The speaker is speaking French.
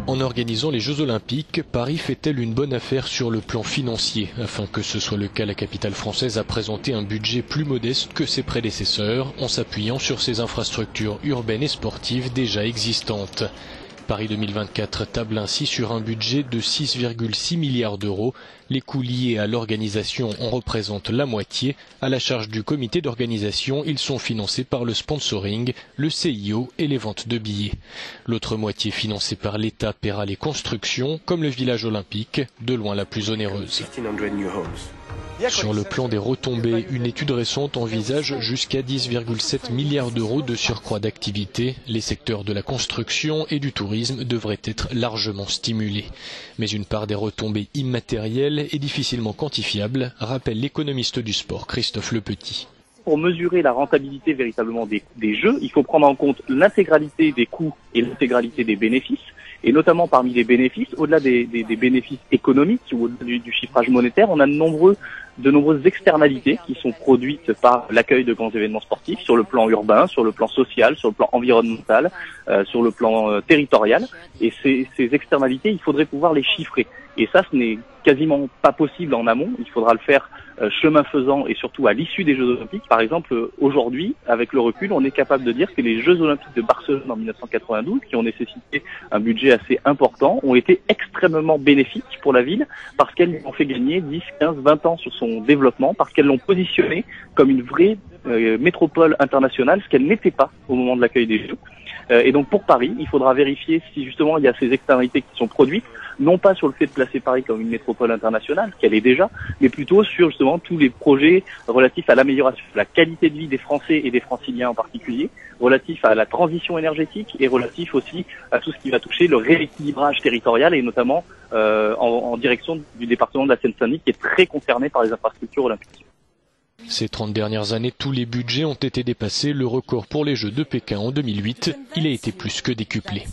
En organisant les Jeux Olympiques, Paris fait-elle une bonne affaire sur le plan financier? Afin que ce soit le cas, la capitale française a présenté un budget plus modeste que ses prédécesseurs, en s'appuyant sur ses infrastructures urbaines et sportives déjà existantes. Paris 2024 table ainsi sur un budget de 6,6 milliards d'euros. Les coûts liés à l'organisation en représentent la moitié. À la charge du comité d'organisation, ils sont financés par le sponsoring, le CIO et les ventes de billets. L'autre moitié financée par l'État paiera les constructions, comme le village olympique, de loin la plus onéreuse. Sur le plan des retombées, une étude récente envisage jusqu'à 10,7 milliards d'euros de surcroît d'activité. Les secteurs de la construction et du tourisme devraient être largement stimulés. Mais une part des retombées immatérielles et difficilement quantifiable, rappelle l'économiste du sport Christophe Lepetit. Pour mesurer la rentabilité véritablement des jeux, il faut prendre en compte l'intégralité des coûts et l'intégralité des bénéfices. Et notamment parmi les bénéfices, au-delà des bénéfices économiques ou au-delà du chiffrage monétaire, on a de nombreuses externalités qui sont produites par l'accueil de grands événements sportifs sur le plan urbain, sur le plan social, sur le plan environnemental, sur le plan territorial. Et ces externalités, il faudrait pouvoir les chiffrer. Et ça, ce n'est quasiment pas possible en amont. Il faudra le faire chemin faisant et surtout à l'issue des Jeux Olympiques. Par exemple, aujourd'hui, avec le recul, on est capable de dire que les Jeux Olympiques de Barcelone en 1992, qui ont nécessité un budget assez important, ont été extrêmement bénéfiques pour la ville parce qu'elles lui ont fait gagner 10, 15, 20 ans sur son développement, parce qu'elles l'ont positionné comme une vraie métropole internationale, ce qu'elle n'était pas au moment de l'accueil des Jeux. Et donc pour Paris, il faudra vérifier si justement il y a ces externalités qui sont produites, non pas sur le fait de placer Paris comme une métropole internationale, qu'elle est déjà, mais plutôt sur justement tous les projets relatifs à l'amélioration de la qualité de vie des Français et des Franciliens en particulier, relatifs à la transition énergétique et relatifs aussi à tout ce qui va toucher le rééquilibrage territorial et notamment en direction du département de la Seine-Saint-Denis qui est très concerné par les infrastructures olympiques. Ces 30 dernières années, tous les budgets ont été dépassés. Le record pour les Jeux de Pékin en 2008, il a été plus que décuplé.